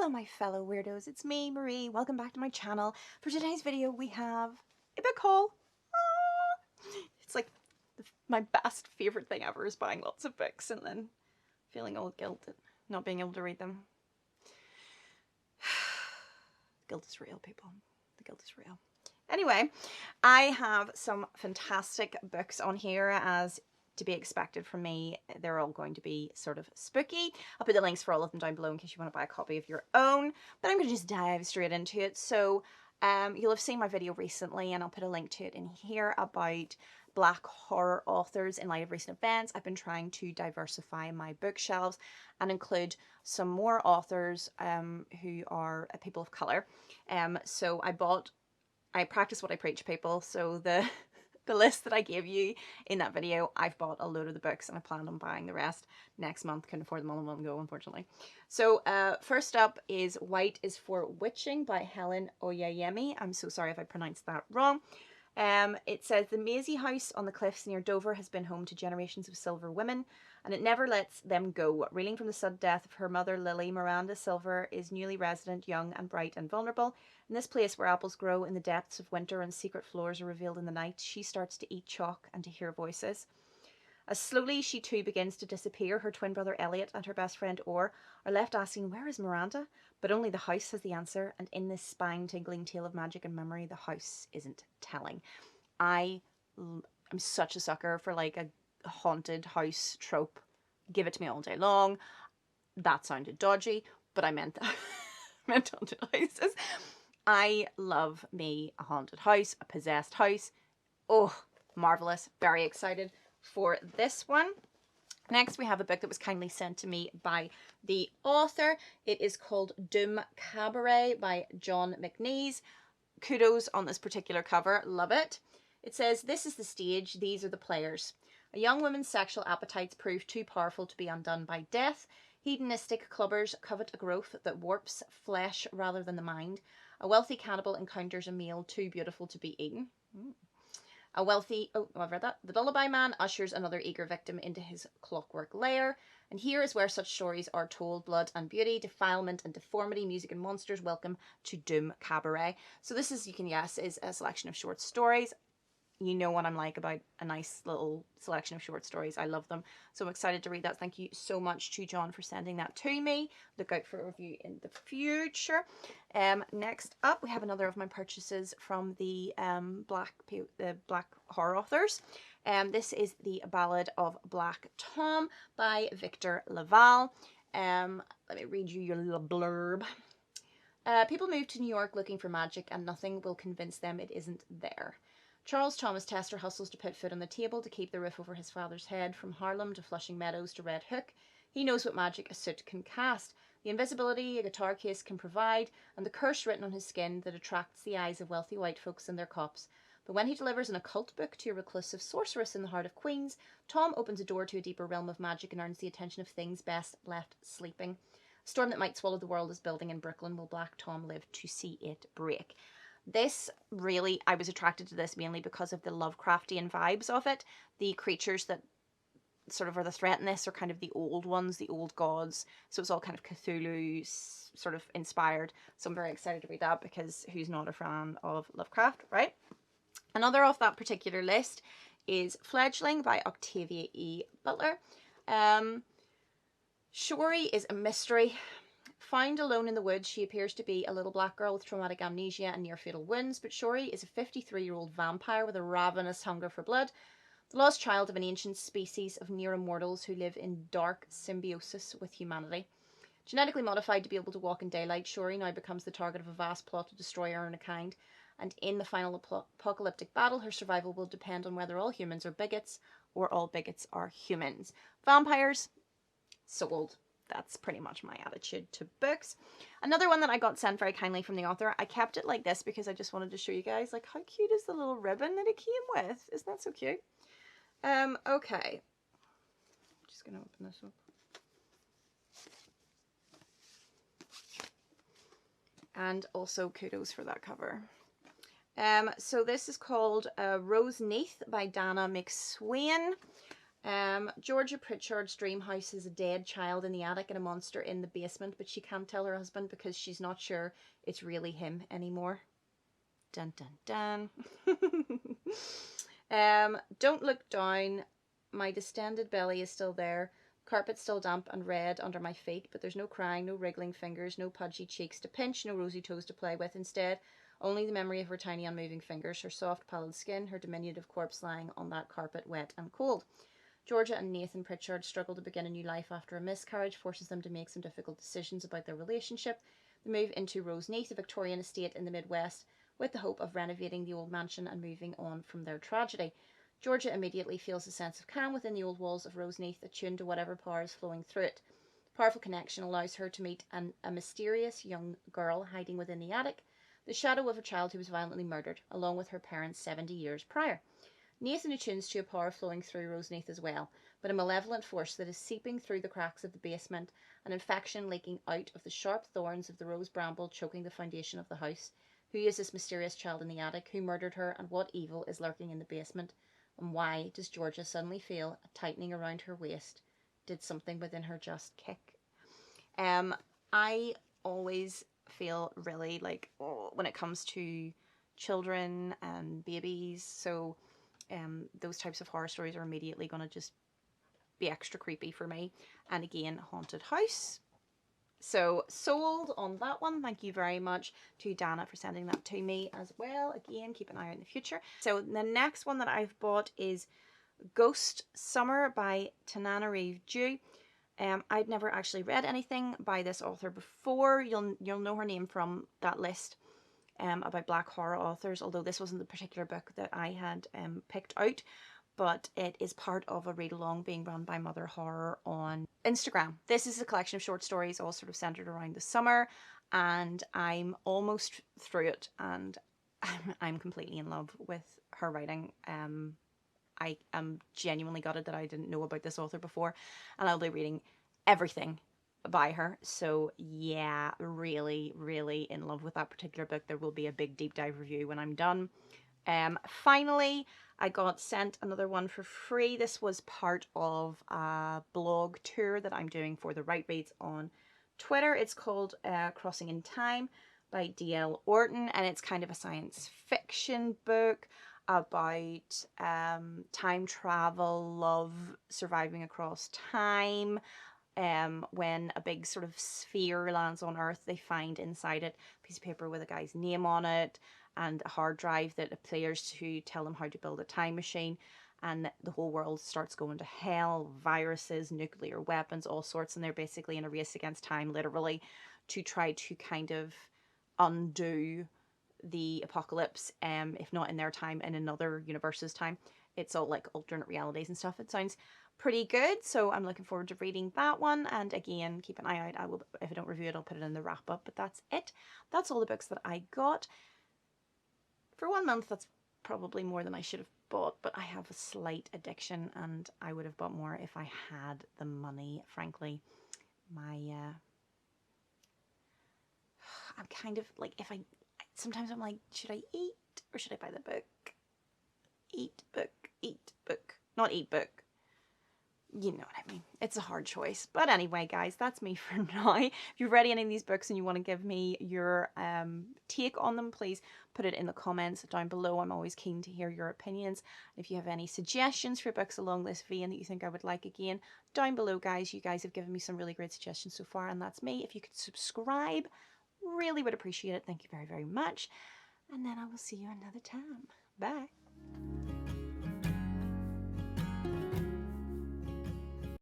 Hello my fellow weirdos, it's me, Marie. Welcome back to my channel. For today's video we have a book haul. It's like my best favourite thing ever is buying lots of books and then feeling all guilty not being able to read them. Guilt is real, people. The guilt is real. Anyway, I have some fantastic books on here, as to be expected from me. They're all going to be sort of spooky. I'll put the links for all of them down below in case you want to buy a copy of your own, but I'm going to just dive straight into it. So you'll have seen my video recently, and I'll put a link to it in here, about Black horror authors in light of recent events. I've been trying to diversify my bookshelves and include some more authors who are people of colour. So I practice what I preach, people. So the list that I gave you in that video, I've bought a load of the books and I plan on buying the rest next month. Couldn't afford them all in one go, unfortunately. So first up is White is for Witching by Helen Oyeyemi. I'm so sorry if I pronounced that wrong. It says, the mazy house on the cliffs near Dover has been home to generations of Silver women, and it never lets them go. Reeling from the sudden death of her mother, Lily, Miranda Silver is newly resident, young and bright and vulnerable. In this place where apples grow in the depths of winter and secret floors are revealed in the night, she starts to eat chalk and to hear voices. As slowly she too begins to disappear, her twin brother Elliot and her best friend Orr are left asking, where is Miranda? But only the house has the answer, and in this spine-tingling tale of magic and memory, the house isn't telling. I'm such a sucker for like a haunted house trope. Give it to me all day long. That sounded dodgy, but I meant that. I meant haunted houses. I love me a haunted house, a possessed house. Oh, marvellous. Very excited for this one. Next, we have a book that was kindly sent to me by the author. It is called Doom Cabaret by John McNee. Kudos on this particular cover. Love it. It says, this is the stage, these are the players. A young woman's sexual appetites prove too powerful to be undone by death. Hedonistic clubbers covet a growth that warps flesh rather than the mind. A wealthy cannibal encounters a meal too beautiful to be eaten. I've read that. The lullaby man ushers another eager victim into his clockwork lair. And here is where such stories are told. Blood and beauty, defilement and deformity, music and monsters. Welcome to Doom Cabaret. So this is, you can guess, is a selection of short stories. You know what I'm like about a nice little selection of short stories. I love them. So I'm excited to read that. Thank you so much to John for sending that to me. Look out for a review in the future. Next up, we have another of my purchases from the Black horror authors. This is the Ballad of Black Tom by Victor LaValle. Let me read you your little blurb. People move to New York looking for magic, and nothing will convince them it isn't there. Charles Thomas Tester hustles to put food on the table to keep the roof over his father's head. From Harlem to Flushing Meadows to Red Hook, he knows what magic a suit can cast, the invisibility a guitar case can provide, and the curse written on his skin that attracts the eyes of wealthy white folks and their cops. But when he delivers an occult book to a reclusive sorceress in the heart of Queens, Tom opens a door to a deeper realm of magic and earns the attention of things best left sleeping. A storm that might swallow the world is building in Brooklyn. Will Black Tom live to see it break? This really, I was attracted to this mainly because of the Lovecraftian vibes of it. The creatures that sort of are the threat in this are kind of the old ones, the old gods. So it's all kind of Cthulhu sort of inspired. So I'm very excited to read that, because who's not a fan of Lovecraft, right? Another off that particular list is Fledgling by Octavia E. Butler. Shori is a mystery. Found alone in the woods, she appears to be a little black girl with traumatic amnesia and near-fatal wounds, but Shori is a 53-year-old vampire with a ravenous hunger for blood, the lost child of an ancient species of near-immortals who live in dark symbiosis with humanity. Genetically modified to be able to walk in daylight, Shori now becomes the target of a vast plot to destroy her own kind, and in the final apocalyptic battle, her survival will depend on whether all humans are bigots or all bigots are humans. Vampires, sold. That's pretty much my attitude to books. Another one that I got sent very kindly from the author. I kept it like this because I just wanted to show you guys, like, how cute is the little ribbon that it came with? Isn't that so cute? Okay. I'm just going to open this up. And also kudos for that cover. So this is called Roseneath by Dana McSwain. Georgia Pritchard's dream house is a dead child in the attic and a monster in the basement, but she can't tell her husband because she's not sure it's really him anymore. Dun dun dun. Don't look down. My distended belly is still there. Carpet still damp and red under my feet, but there's no crying, no wriggling fingers, no pudgy cheeks to pinch, no rosy toes to play with. Instead, only the memory of her tiny unmoving fingers, her soft pallid skin, her diminutive corpse lying on that carpet, wet and cold. Georgia and Nathan Pritchard struggle to begin a new life after a miscarriage forces them to make some difficult decisions about their relationship. They move into Roseneath, a Victorian estate in the Midwest, with the hope of renovating the old mansion and moving on from their tragedy. Georgia immediately feels a sense of calm within the old walls of Roseneath, attuned to whatever power is flowing through it. The powerful connection allows her to meet a mysterious young girl hiding within the attic, the shadow of a child who was violently murdered, along with her parents 70 years prior. Nathan attunes to a power flowing through Roseneath as well, but a malevolent force that is seeping through the cracks of the basement, an infection leaking out of the sharp thorns of the rose bramble choking the foundation of the house. Who is this mysterious child in the attic? Who murdered her, and what evil is lurking in the basement? And why does Georgia suddenly feel a tightening around her waist? Did something within her just kick? I always feel really like, when it comes to children and babies, so those types of horror stories are immediately going to just be extra creepy for me. And again, haunted house. So sold on that one. Thank you very much to Dana for sending that to me as well. Again, keep an eye out in the future. So the next one that I've bought is Ghost Summer by Tananarive. I'd never actually read anything by this author before. You'll know her name from that list about black horror authors, although this wasn't the particular book that I had picked out, but it is part of a read-along being run by Mother Horror on Instagram. This is a collection of short stories all sort of centered around the summer, and I'm almost through it, and I'm completely in love with her writing. I am genuinely gutted that I didn't know about this author before, and I'll be reading everything by her. So yeah, really, really in love with that particular book. There will be a big deep dive review when I'm done. Finally, I got sent another one for free. This was part of a blog tour that I'm doing for the Right Reads on Twitter. It's called Crossing in Time by D.L.Orton, and it's kind of a science fiction book about time travel, love, surviving across time. When a big sort of sphere lands on Earth, they find inside it a piece of paper with a guy's name on it and a hard drive that appears to tell them how to build a time machine, and the whole world starts going to hell, viruses, nuclear weapons, all sorts, and they're basically in a race against time, literally, to try to kind of undo the apocalypse, if not in their time, in another universe's time. It's all like alternate realities and stuff. It sounds pretty good, so I'm looking forward to reading that one. And again, keep an eye out. I will, if I don't review it, I'll put it in the wrap up. But that's it. That's all the books that I got. For 1 month, that's probably more than I should have bought, but I have a slight addiction, and I would have bought more if I had the money, frankly. I'm kind of like, sometimes I'm like, should I eat or should I buy the book? Eat book, not eat book. You know what I mean. It's a hard choice. But anyway, guys, that's me for now. If you've read any of these books and you want to give me your take on them, please put it in the comments down below. I'm always keen to hear your opinions. If you have any suggestions for books along this vein that you think I would like, again, down below, guys. You guys have given me some really great suggestions so far, and that's me. If you could subscribe, really would appreciate it. Thank you very, very much. And then I will see you another time. Bye.